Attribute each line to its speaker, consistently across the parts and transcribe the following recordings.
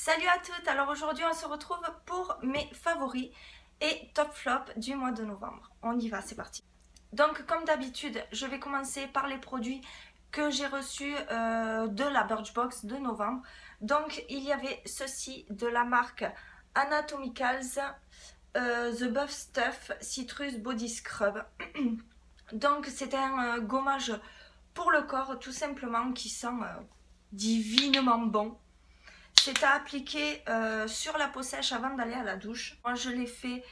Speaker 1: Salut à toutes, alors aujourd'hui on se retrouve pour mes favoris et top flop du mois de novembre. On y va, c'est parti. Donc comme d'habitude, je vais commencer par les produits que j'ai reçus de la Birchbox de novembre. Donc il y avait ceci de la marque Anatomicals, The Buff Stuff Citrus Body Scrub. Donc c'est un gommage pour le corps tout simplement qui sent divinement bon. C'est à appliquer sur la peau sèche avant d'aller à la douche. Moi je l'ai fait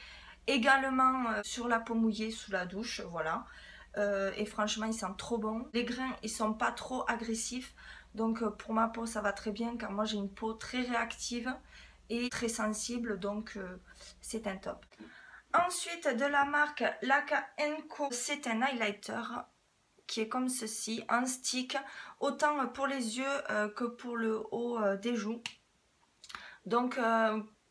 Speaker 1: également sur la peau mouillée sous la douche, voilà. Et franchement il sent trop bon. Les grains ils sont pas trop agressifs. Donc pour ma peau ça va très bien car moi j'ai une peau très réactive et très sensible. Donc c'est un top. Ensuite de la marque Laka Co, c'est un highlighter qui est comme ceci, un stick, autant pour les yeux que pour le haut des joues. Donc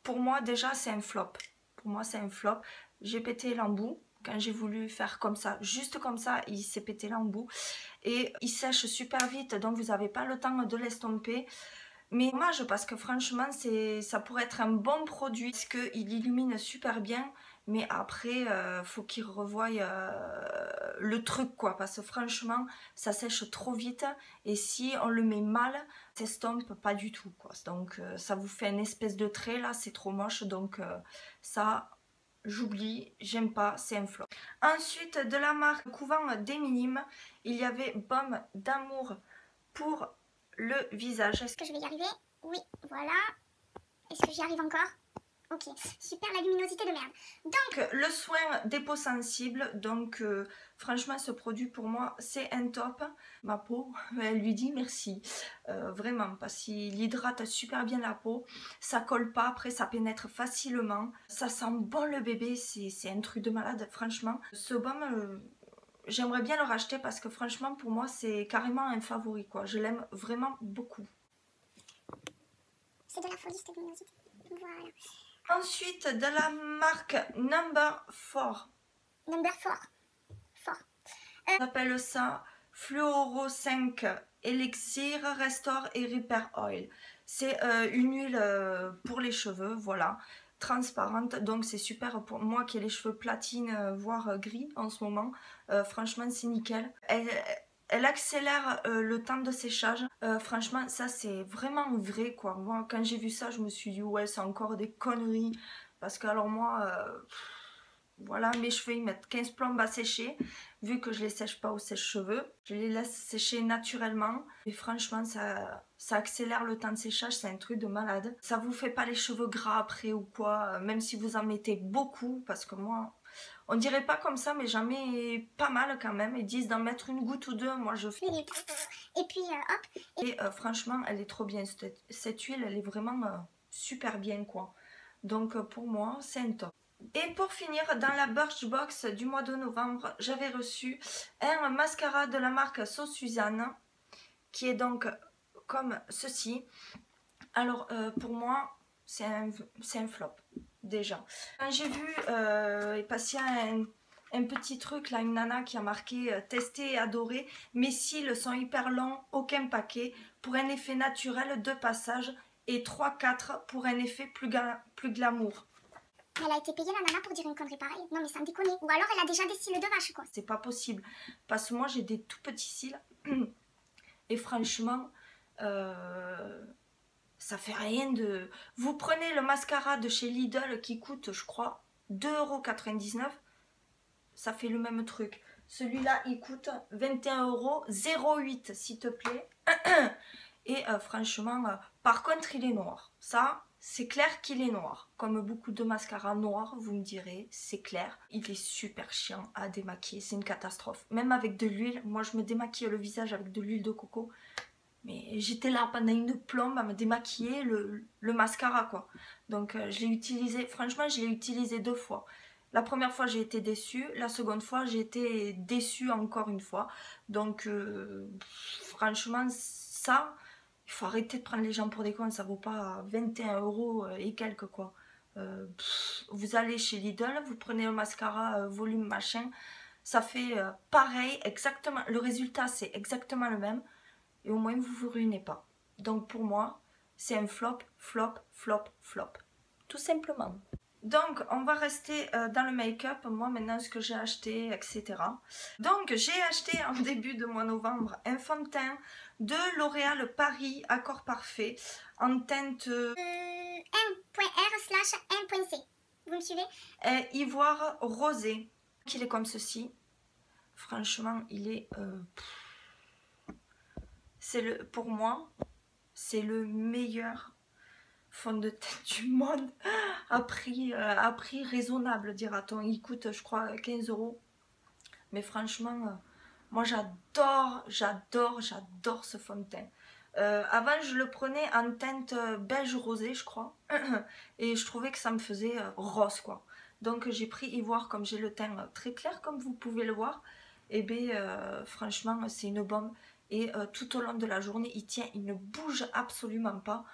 Speaker 1: pour moi déjà c'est un flop. Pour moi c'est un flop. J'ai pété l'embout quand j'ai voulu faire comme ça. Juste comme ça, il s'est pété l'embout. Et il sèche super vite, donc vous n'avez pas le temps de l'estomper. Mais dommage parce que franchement ça pourrait être un bon produit parce qu'il illumine super bien. Mais après faut qu'il revoie le truc quoi, parce que franchement ça sèche trop vite et si on le met mal ça s'estompe pas du tout quoi. Donc ça vous fait une espèce de trait là, c'est trop moche. Donc ça j'oublie, j'aime pas, c'est un flop. Ensuite de la marque Couvent des Minimes, il y avait Baume d'amour pour le visage.
Speaker 2: Est-ce que je vais y arriver? Oui, voilà. Est-ce que j'y arrive encore? Ok, super la luminosité de merde.
Speaker 1: Donc le soin des peaux sensibles, donc franchement ce produit pour moi c'est un top. Ma peau, elle lui dit merci, vraiment, parce qu'il hydrate super bien la peau, ça colle pas, après ça pénètre facilement, ça sent bon le bébé, c'est un truc de malade franchement. Ce baume, j'aimerais bien le racheter parce que franchement pour moi c'est carrément un favori quoi, je l'aime vraiment beaucoup.
Speaker 2: C'est de la folie cette luminosité, voilà.
Speaker 1: Ensuite, de la marque Number 4.
Speaker 2: Number 4.
Speaker 1: On appelle ça Fluoro 5 Elixir Restore et Repair Oil. C'est une huile pour les cheveux, voilà, transparente. Donc c'est super pour moi qui ai les cheveux platine, voire gris en ce moment. Franchement, c'est nickel. Elle accélère le temps de séchage. Franchement, ça c'est vraiment vrai quoi. Moi, quand j'ai vu ça, je me suis dit ouais, c'est encore des conneries. Parce que alors moi, voilà, mes cheveux ils mettent 15 plombes à sécher. Vu que je les sèche pas au sèche-cheveux, je les laisse sécher naturellement. Et franchement, ça accélère le temps de séchage, c'est un truc de malade. Ça vous fait pas les cheveux gras après ou quoi, même si vous en mettez beaucoup. Parce que moi, on dirait pas comme ça, mais j'en mets pas mal quand même. Ils disent d'en mettre une goutte ou deux, moi je fais.
Speaker 2: Et puis hop.
Speaker 1: Et franchement, elle est trop bien. Cette huile, elle est vraiment super bien quoi. Donc pour moi, c'est un top. Et pour finir, dans la Birchbox du mois de novembre, j'avais reçu un mascara de la marque So Suzanne, qui est donc comme ceci. Alors pour moi, c'est un flop, déjà. Quand j'ai vu passer un petit truc, là, une nana qui a marqué testé et adoré, mes cils sont hyper longs, aucun paquet, pour un effet naturel de passage, et 3-4 pour un effet plus glamour.
Speaker 2: Elle a été payée la nana pour dire une connerie pareille. Non mais sans déconner. Ou alors elle a déjà des cils de vache quoi.
Speaker 1: C'est pas possible. Parce que moi j'ai des tout petits cils. Et franchement, ça fait rien de... Vous prenez le mascara de chez Lidl qui coûte, je crois, 2,99 €. Ça fait le même truc. Celui-là, il coûte 21 €, 0,8 s'il te plaît. Et franchement, par contre, il est noir. Ça... c'est clair qu'il est noir. Comme beaucoup de mascaras noirs, vous me direz, c'est clair. Il est super chiant à démaquiller, c'est une catastrophe. Même avec de l'huile, moi je me démaquille le visage avec de l'huile de coco. Mais j'étais là pendant une plombe à me démaquiller le mascara quoi. Donc je l'ai utilisé, franchement je l'ai utilisé 2 fois. La première fois j'ai été déçue, la seconde fois j'ai été déçue encore une fois. Donc franchement ça... il faut arrêter de prendre les gens pour des cons, ça vaut pas 21 € et quelques quoi. Vous allez chez Lidl, vous prenez le mascara volume machin, ça fait pareil, exactement, le résultat c'est exactement le même et au moins vous vous ruinez pas. Donc pour moi, c'est un flop, flop, flop, flop. Tout simplement. Donc, on va rester dans le make-up, moi maintenant ce que j'ai acheté, etc. Donc, j'ai acheté en début de mois novembre un fond de teint de L'Oréal Paris Accord Parfait en teinte
Speaker 2: 1.R/1.C. Vous me suivez?
Speaker 1: Ivoire rosé. Il est comme ceci. Franchement, il est... pour moi, c'est le meilleur fond de teint du monde à prix raisonnable, dira-t-on. Il coûte, je crois, 15 €. Mais franchement, moi j'adore ce fond de teint. Avant, je le prenais en teinte beige rosé, je crois. Et je trouvais que ça me faisait rose, quoi. Donc j'ai pris Ivoire, comme j'ai le teint très clair, comme vous pouvez le voir. Et bien, franchement, c'est une bombe. Et tout au long de la journée, il tient, il ne bouge absolument pas.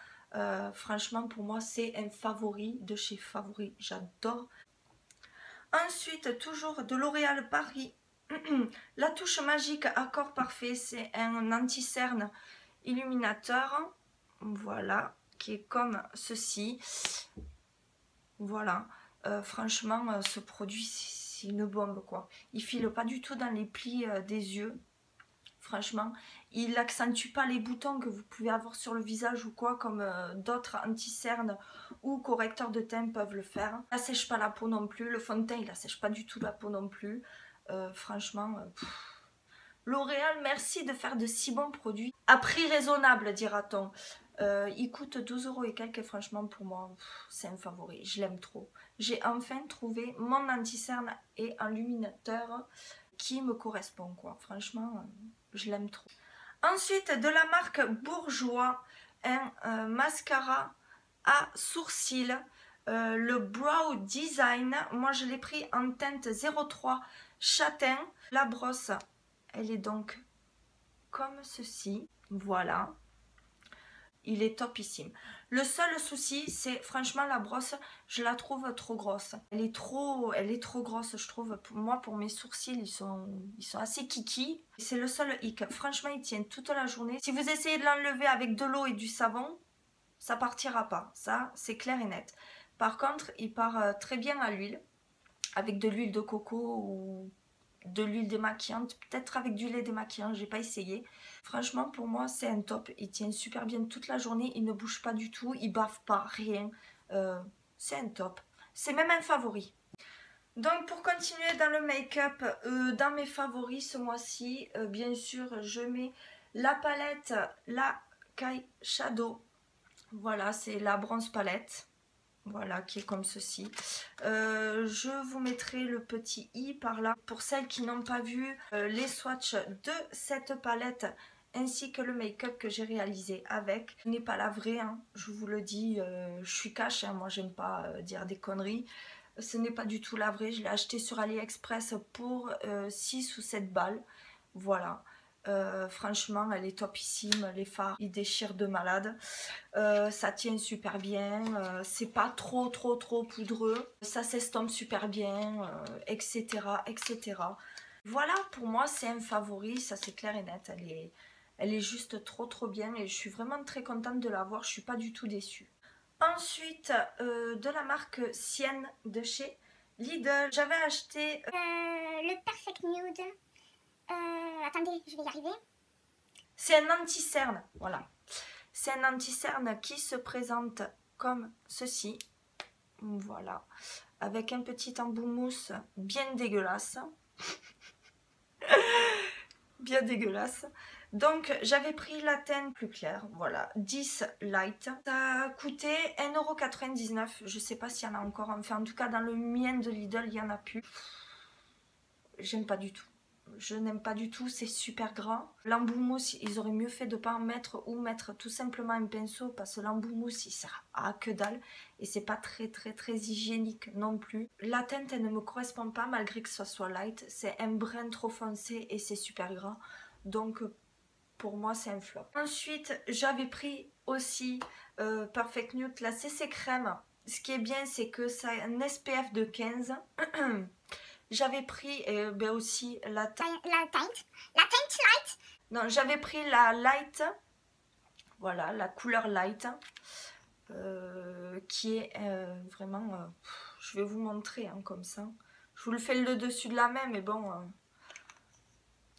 Speaker 1: Franchement, pour moi, c'est un favori de chez Favori. J'adore. Ensuite, toujours de L'Oréal Paris. La touche magique Accord Parfait. C'est un anti-cerne illuminateur. Voilà. Qui est comme ceci. Voilà. Franchement, ce produit, c'est une bombe, quoi. Il file pas du tout dans les plis des yeux. Franchement, il n'accentue pas les boutons que vous pouvez avoir sur le visage ou quoi, comme d'autres anti-cernes ou correcteurs de teint peuvent le faire. Il n'assèche pas la peau non plus, le fond de teint il n'assèche pas du tout la peau non plus. Franchement, L'Oréal, merci de faire de si bons produits. À prix raisonnable, dira-t-on. Il coûte 12 € et quelques, et franchement pour moi, c'est un favori, je l'aime trop. J'ai enfin trouvé mon anti-cerne et un illuminateur qui me correspond, quoi. Franchement, je l'aime trop. Ensuite, de la marque Bourjois, un mascara à sourcils, le Brow Design. Moi, je l'ai pris en teinte 03 châtain. La brosse, elle est donc comme ceci. Voilà. Il est topissime. Le seul souci, c'est franchement la brosse, je la trouve trop grosse. Elle est trop grosse, je trouve. Pour moi, pour mes sourcils, ils sont assez kiki. C'est le seul hic. Franchement, ils tiennent toute la journée. Si vous essayez de l'enlever avec de l'eau et du savon, ça partira pas. Ça, c'est clair et net. Par contre, il part très bien à l'huile. Avec de l'huile de coco ou de l'huile démaquillante, peut-être avec du lait démaquillant, j'ai pas essayé. Franchement, pour moi, c'est un top. Il tient super bien toute la journée, il ne bouge pas du tout, il bave pas, rien. C'est un top. C'est même un favori. Donc, pour continuer dans le make-up, dans mes favoris ce mois-ci, bien sûr, je mets la palette, la Kai Shadow. Voilà, c'est la bronze palette. Voilà, qui est comme ceci. Je vous mettrai le petit i par là. Pour celles qui n'ont pas vu les swatchs de cette palette ainsi que le make-up que j'ai réalisé avec. Ce n'est pas la vraie, hein, je vous le dis, je suis cash, hein, moi j'aime pas dire des conneries. Ce n'est pas du tout la vraie, je l'ai acheté sur AliExpress pour 6 ou 7 balles. Voilà. Franchement, elle est topissime, les fards ils déchirent de malade, ça tient super bien, c'est pas trop poudreux, ça s'estompe super bien, etc. Voilà, pour moi c'est un favori, ça c'est clair et net, elle est juste trop bien et je suis vraiment très contente de l'avoir, je suis pas du tout déçue. Ensuite, de la marque Sienne de chez Lidl, j'avais acheté
Speaker 2: le Perfect Nude. Attendez, je vais y arriver.
Speaker 1: C'est un anti-cerne, voilà. C'est un anti-cerne qui se présente comme ceci. Voilà. Avec un petit embout mousse bien dégueulasse. Bien dégueulasse. Donc, j'avais pris la teinte plus claire, voilà, 10 Light. Ça a coûté 1,99 €. Je sais pas s'il y en a encore. Enfin, en tout cas, dans le mien de Lidl, il n'y en a plus. J'aime pas du tout. Je n'aime pas du tout, c'est super gras. L'embout mousse, ils auraient mieux fait de ne pas en mettre ou mettre tout simplement un pinceau parce que l'embout mousse, il sert à que dalle et c'est pas très hygiénique non plus. La teinte, elle ne me correspond pas malgré que ce soit light. C'est un brin trop foncé et c'est super gras. Donc, pour moi, c'est un flop. Ensuite, j'avais pris aussi Perfect Nude, la CC Crème. Ce qui est bien, c'est que ça a un SPF de 15. J'avais pris aussi la teinte light.
Speaker 2: Non,
Speaker 1: j'avais pris la light Voilà, la couleur light. Qui est vraiment... je vais vous montrer hein, comme ça. Je vous le fais le dessus de la main, mais bon...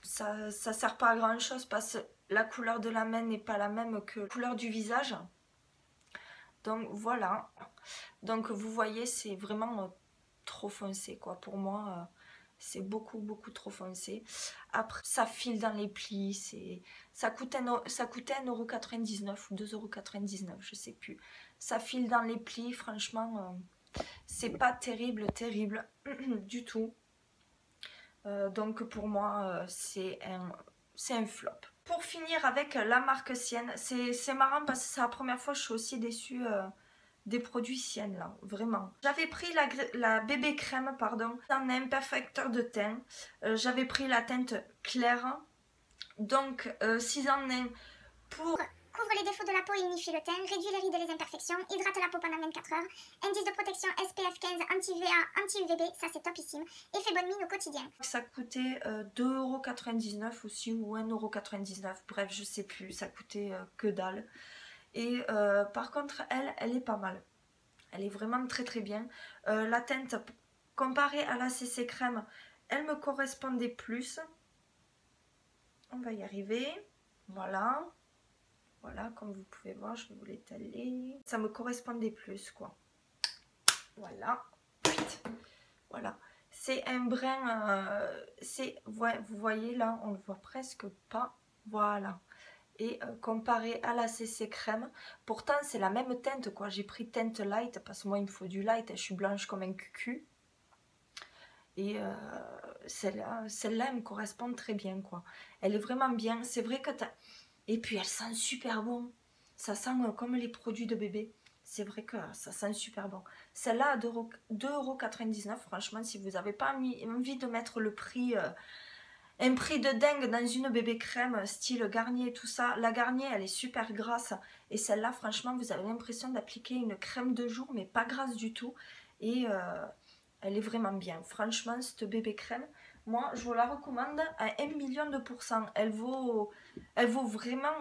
Speaker 1: ça sert pas à grand chose parce que la couleur de la main n'est pas la même que la couleur du visage. Donc voilà. Donc vous voyez, c'est vraiment trop foncé quoi. Pour moi, c'est beaucoup trop foncé. Après, ça file dans les plis. Ça coûtait 1,99 € ou 2,99 €, je sais plus. Ça file dans les plis, franchement, c'est pas terrible du tout. Donc pour moi, c'est un flop. Pour finir avec la marque Sienne, c'est marrant parce que c'est la première fois que je suis aussi déçue des produits Sienne là, vraiment. J'avais pris la bébé crème, pardon, en imperfecteur de teint. J'avais pris la teinte claire, donc 6 en 1 pour...
Speaker 2: Couvre les défauts de la peau et unifie le teint, réduit les rides et les imperfections, hydrate la peau pendant 24 heures, indice de protection SPF 15 anti-VA, anti-UVB, ça c'est topissime, et fait bonne mine au quotidien.
Speaker 1: Ça coûtait 2,99 € aussi ou 1,99 €, bref je sais plus, ça coûtait que dalle. Et par contre elle est pas mal, elle est vraiment très bien. La teinte comparée à la CC crème, elle me correspondait plus. On va y arriver, voilà. Voilà, comme vous pouvez voir, je vais vous l'étaler. Ça me correspondait plus, quoi. Voilà. Voilà. C'est un brin... vous voyez là, on ne le voit presque pas. Voilà. Et comparé à la CC crème, pourtant c'est la même teinte, quoi. J'ai pris teinte light, parce que moi il me faut du light. Je suis blanche comme un cucu. Et celle-là, elle me correspond très bien, quoi. Elle est vraiment bien. C'est vrai que t'as... Et puis elle sent super bon. Ça sent comme les produits de bébé. C'est vrai que ça sent super bon. Celle-là à 2,99 €. Franchement, si vous n'avez pas envie de mettre le prix, un prix de dingue dans une bébé crème style Garnier et tout ça. La Garnier, elle est super grasse. Et celle-là, franchement, vous avez l'impression d'appliquer une crème de jour, mais pas grasse du tout. Et elle est vraiment bien. Franchement, cette bébé crème... Moi, je vous la recommande à 1 000 000 %. Elle vaut vraiment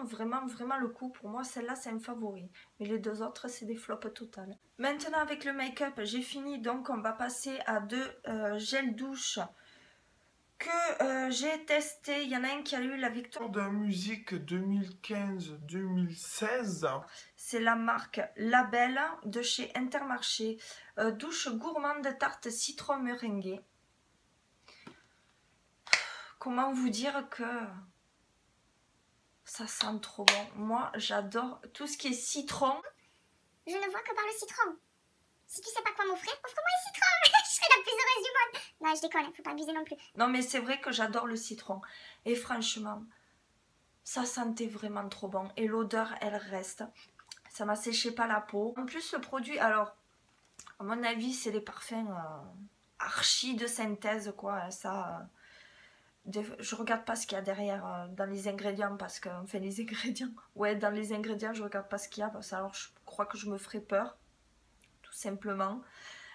Speaker 1: le coup. Pour moi, celle-là, c'est un favori. Mais les deux autres, c'est des flops totales. Maintenant, avec le make-up, j'ai fini. Donc, on va passer à deux gels douche que j'ai testé. Il y en a un qui a eu la victoire
Speaker 3: de musique 2015-2016.
Speaker 1: C'est la marque Label de chez Intermarché. Douche gourmande tarte citron meringuée. Comment vous dire que ça sent trop bon. Moi, j'adore tout ce qui est citron.
Speaker 2: Je ne vois que par le citron. Si tu sais pas quoi m'offrir, offre-moi un citron. Je serai la plus heureuse du monde. Non, je déconne, faut pas abuser non plus.
Speaker 1: Non, mais c'est vrai que j'adore le citron. Et franchement, ça sentait vraiment trop bon. Et l'odeur, elle reste. Ça m'a séché pas la peau. En plus, ce produit, alors, à mon avis, c'est des parfums archi de synthèse, quoi. Ça... je regarde pas ce qu'il y a derrière dans les ingrédients parce que, enfin les ingrédients, ouais dans les ingrédients je regarde pas ce qu'il y a parce que alors je crois que je me ferais peur, tout simplement.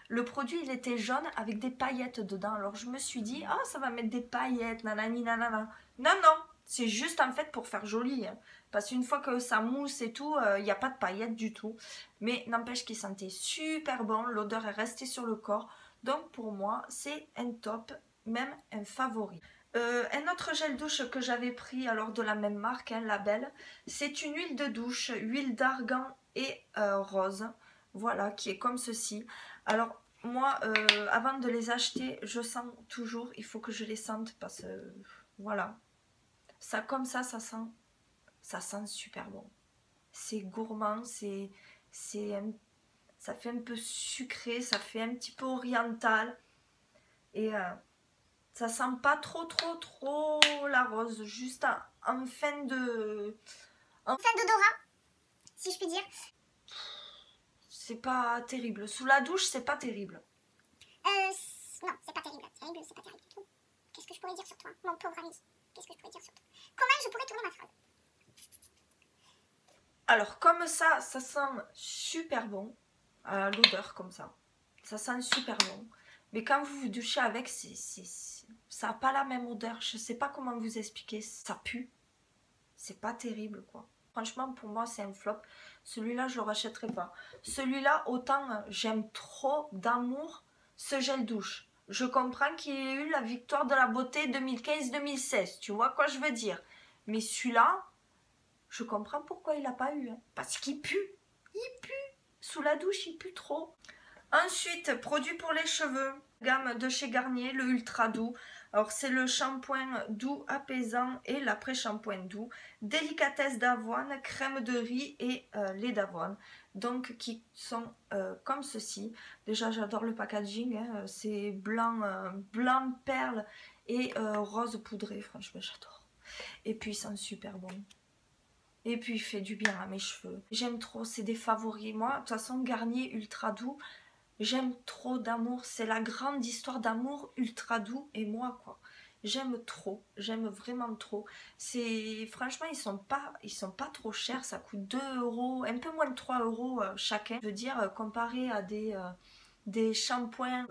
Speaker 1: Le produit il était jaune avec des paillettes dedans, alors je me suis dit, ah ça va mettre des paillettes, nanani nanana. Non, c'est juste en fait pour faire joli, hein. Parce qu'une fois que ça mousse et tout, il n'y a pas de paillettes du tout. Mais n'empêche qu'il sentait super bon, l'odeur est restée sur le corps, donc pour moi c'est un top, même un favori. Un autre gel douche que j'avais pris, alors de la même marque, hein, Label, c'est une huile de douche, huile d'argan et rose, voilà, qui est comme ceci. Alors moi, avant de les acheter, je sens toujours, il faut que je les sente parce que, voilà, ça comme ça sent super bon. C'est gourmand, ça fait un peu sucré, ça fait un petit peu oriental et... ça sent pas trop la rose, juste en fin de...
Speaker 2: En fin d'odorat, si je puis dire.
Speaker 1: C'est pas terrible. Sous la douche, c'est pas terrible.
Speaker 2: Non, c'est pas terrible. C'est pas terrible du tout. Qu'est-ce que je pourrais dire sur toi, mon pauvre ami? Qu'est-ce que je pourrais dire sur toi? Comment je pourrais tourner ma phrase?
Speaker 1: Alors, comme ça sent super bon. L'odeur, comme ça. Ça sent super bon. Mais quand vous vous douchez avec, ça n'a pas la même odeur. Je sais pas comment vous expliquer. Ça pue. C'est pas terrible, quoi. Franchement, pour moi, c'est un flop. Celui-là, je le rachèterai pas. Celui-là, autant j'aime trop d'amour ce gel douche. Je comprends qu'il ait eu la victoire de la beauté 2015-2016. Tu vois quoi je veux dire? Mais celui-là, je comprends pourquoi il n'a pas eu. Hein. Parce qu'il pue. Il pue. Sous la douche, il pue trop. Ensuite, produit pour les cheveux. Gamme de chez Garnier, le Ultra Doux. Alors, c'est le shampoing doux apaisant et l'après-shampoing doux. Délicatesse d'avoine, crème de riz et lait d'avoine. Donc, qui sont comme ceci. Déjà, j'adore le packaging. Hein. C'est blanc, blanc perle et rose poudré. Franchement, j'adore. Et puis, ils sont super bons. Et puis, il fait du bien à mes cheveux. J'aime trop, c'est des favoris. Moi, de toute façon, Garnier Ultra Doux, j'aime trop d'amour. C'est la grande histoire d'amour Ultra Doux et moi, quoi. J'aime trop, j'aime vraiment trop. Franchement, ils sont pas trop chers. Ça coûte 2 €, un peu moins de 3 € chacun. Je veux dire, comparé à des shampoings,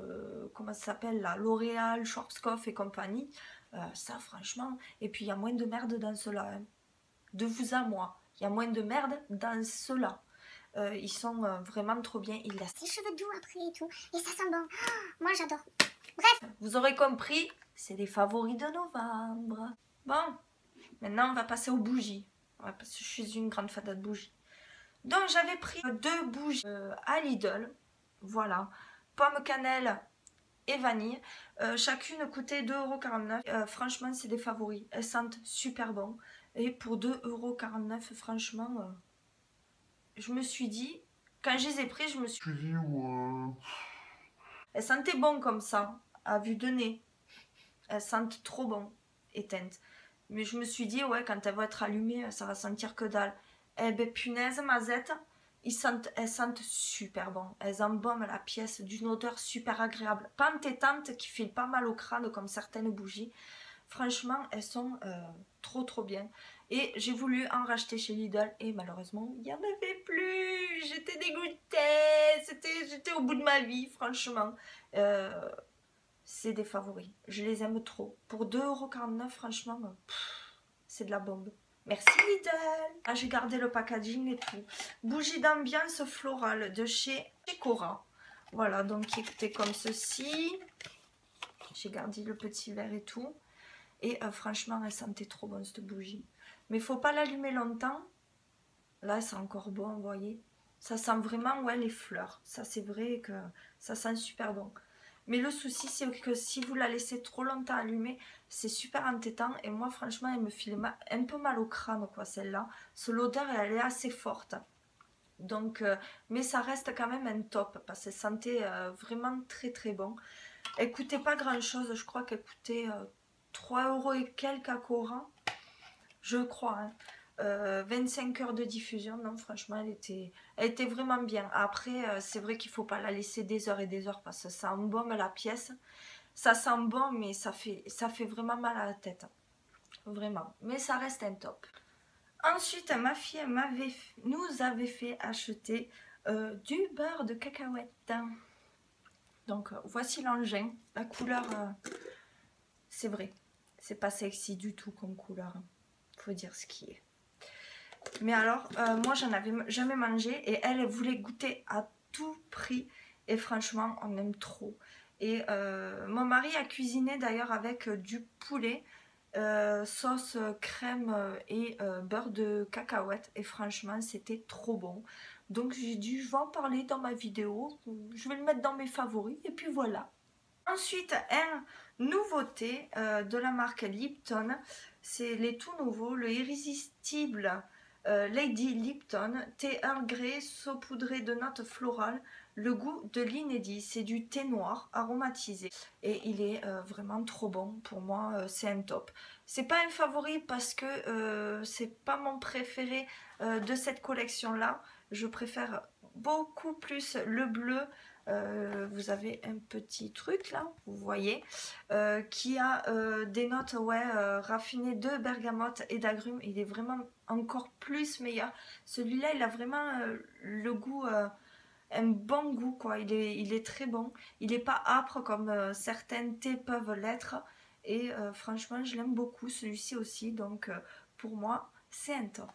Speaker 1: comment ça s'appelle là, L'Oréal, Schwarzkopf et compagnie. Ça, franchement. Et puis, il y a moins de merde dans cela. Hein. De vous à moi, il y a moins de merde dans ceux-là. Ils sont vraiment trop bien. Il laisse
Speaker 2: Ses cheveux doux après et tout. Et ça sent bon. Oh, moi j'adore. Bref.
Speaker 1: Vous aurez compris, c'est les favoris de novembre. Bon, maintenant on va passer aux bougies. Ouais, parce que je suis une grande fan de bougies. Donc j'avais pris 2 bougies à Lidl. Voilà. Pomme cannelle et vanille. Chacune coûtait 2,49 €. Franchement, c'est des favoris. Elles sentent super bon. Et pour 2,49 €, franchement, je me suis dit, quand je les ai pris, je me suis dit, ouais. Elles sentaient bon comme ça, à vue de nez. Elles sentent trop bon, éteintes. Mais je me suis dit, ouais, quand elles vont être allumées, ça va sentir que dalle. Eh ben, punaise, mazette, elles sentent super bon. Elles embaument la pièce d'une odeur super agréable. Pas entêtante, qui fait pas mal au crâne comme certaines bougies. Franchement, elles sont trop bien. Et j'ai voulu en racheter chez Lidl et malheureusement, il n'y en avait plus. J'étais dégoûtée. J'étais au bout de ma vie, franchement. C'est des favoris. Je les aime trop. Pour 2,49 €, franchement, c'est de la bombe. Merci Lidl. Ah, j'ai gardé le packaging et tout. Bougie d'ambiance florale de chez Cora. Voilà, donc qui était comme ceci. J'ai gardé le petit verre et tout. Et franchement, elle sentait trop bon cette bougie. Mais il ne faut pas l'allumer longtemps. Là, c'est encore bon, vous voyez. Ça sent vraiment, ouais, les fleurs. Ça, c'est vrai que ça sent super bon. Mais le souci, c'est que si vous la laissez trop longtemps allumée, c'est super entêtant. Et moi, franchement, elle me file un peu mal au crâne, quoi, celle-là. L'odeur, elle est assez forte. Donc, mais ça reste quand même un top. Parce qu'elle sentait vraiment très bon. Elle coûtait pas grand-chose. Je crois qu'elle coûtait 3 € et quelques à Cora. Je crois, hein. 25 heures de diffusion, non franchement elle était vraiment bien. Après c'est vrai qu'il ne faut pas la laisser des heures et des heures parce que ça embaume la pièce. Ça sent bon mais ça fait vraiment mal à la tête. Vraiment, mais ça reste un top. Ensuite ma fille nous avait fait acheter du beurre de cacahuète. Donc voici l'engin. La couleur, c'est vrai, c'est pas sexy du tout comme couleur. Faut dire ce qui est. Mais alors, moi j'en avais jamais mangé et elle voulait goûter à tout prix. Et franchement, on aime trop. Et mon mari a cuisiné d'ailleurs avec du poulet, sauce crème et beurre de cacahuète. Et franchement, c'était trop bon. Donc j'ai dit, je vais en parler dans ma vidéo. Je vais le mettre dans mes favoris. Et puis voilà. Ensuite, une nouveauté de la marque Lipton. C'est les tout nouveaux, le irrésistible Lady Lipton, thé Earl Grey saupoudré de notes florales, le goût de l'inédit. C'est du thé noir aromatisé et il est vraiment trop bon. Pour moi, c'est un top. C'est pas un favori parce que c'est pas mon préféré de cette collection là. Je préfère beaucoup plus le bleu. Vous avez un petit truc là, vous voyez, qui a des notes raffinées de bergamote et d'agrumes. Il est vraiment encore plus meilleur. Celui-là, il a vraiment le goût, un bon goût quoi. Il est très bon. Il n'est pas âpre comme certains thés peuvent l'être. Et franchement, je l'aime beaucoup celui-ci aussi. Donc pour moi, c'est un top.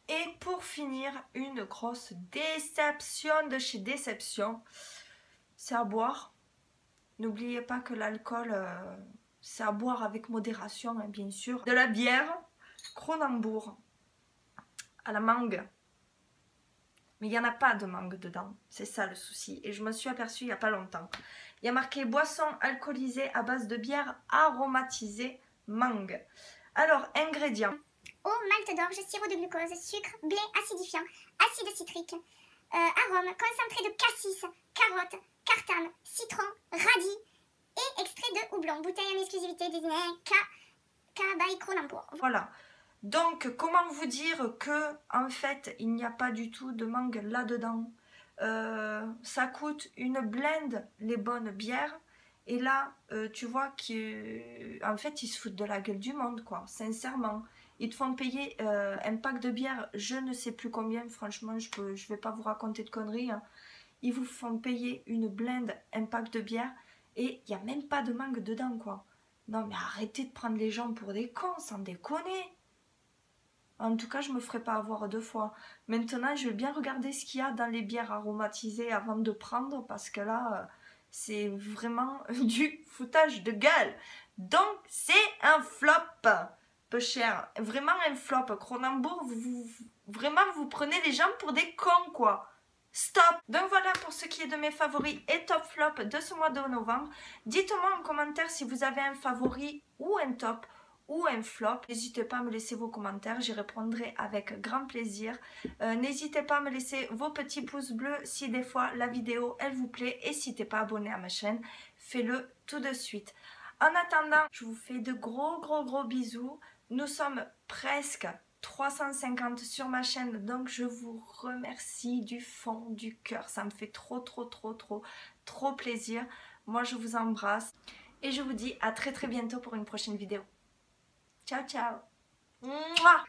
Speaker 1: Et pour finir, une grosse déception de chez Déception, c'est à boire. N'oubliez pas que l'alcool, c'est à boire avec modération, hein, bien sûr. De la bière Kronenbourg à la mangue. Mais il n'y en a pas de mangue dedans, c'est ça le souci. Et je me suis aperçue il n'y a pas longtemps. Il y a marqué boisson alcoolisée à base de bière aromatisée mangue. Alors, ingrédients.
Speaker 2: Eau, malt d'orge, sirop de glucose, sucre, blé acidifiant, acide citrique, arôme, concentré de cassis, carotte, cartane, citron, radis et extrait de houblon. Bouteille en exclusivité désignée by Kronenbourg.
Speaker 1: Voilà. Donc, comment vous dire que en fait, il n'y a pas du tout de mangue là-dedans. Ça coûte une blinde les bonnes bières. Et là, tu vois qu'en fait, ils se foutent de la gueule du monde, quoi. Sincèrement. Ils te font payer un pack de bière, je ne sais plus combien, franchement, je vais pas vous raconter de conneries. Hein. Ils vous font payer une blinde, un pack de bière, et il n'y a même pas de mangue dedans, quoi. Non, mais arrêtez de prendre les gens pour des cons, sans déconner. En tout cas, je me ferai pas avoir 2 fois. Maintenant, je vais bien regarder ce qu'il y a dans les bières aromatisées avant de prendre, parce que là, c'est vraiment du foutage de gueule. Donc, c'est un flop. Peu cher. Vraiment un flop. Kronenbourg, vraiment, vous prenez les gens pour des cons, quoi. Stop. Donc voilà pour ce qui est de mes favoris et top flop de ce mois de novembre. Dites-moi en commentaire si vous avez un favori ou un top ou un flop. N'hésitez pas à me laisser vos commentaires, j'y répondrai avec grand plaisir. N'hésitez pas à me laisser vos petits pouces bleus si des fois la vidéo elle vous plaît. Et si t'es pas abonné à ma chaîne, fais-le tout de suite. En attendant, je vous fais de gros bisous. Nous sommes presque 350 sur ma chaîne, donc je vous remercie du fond du cœur. Ça me fait trop plaisir. Moi, je vous embrasse et je vous dis à très bientôt pour une prochaine vidéo. Ciao, ciao. Mouah.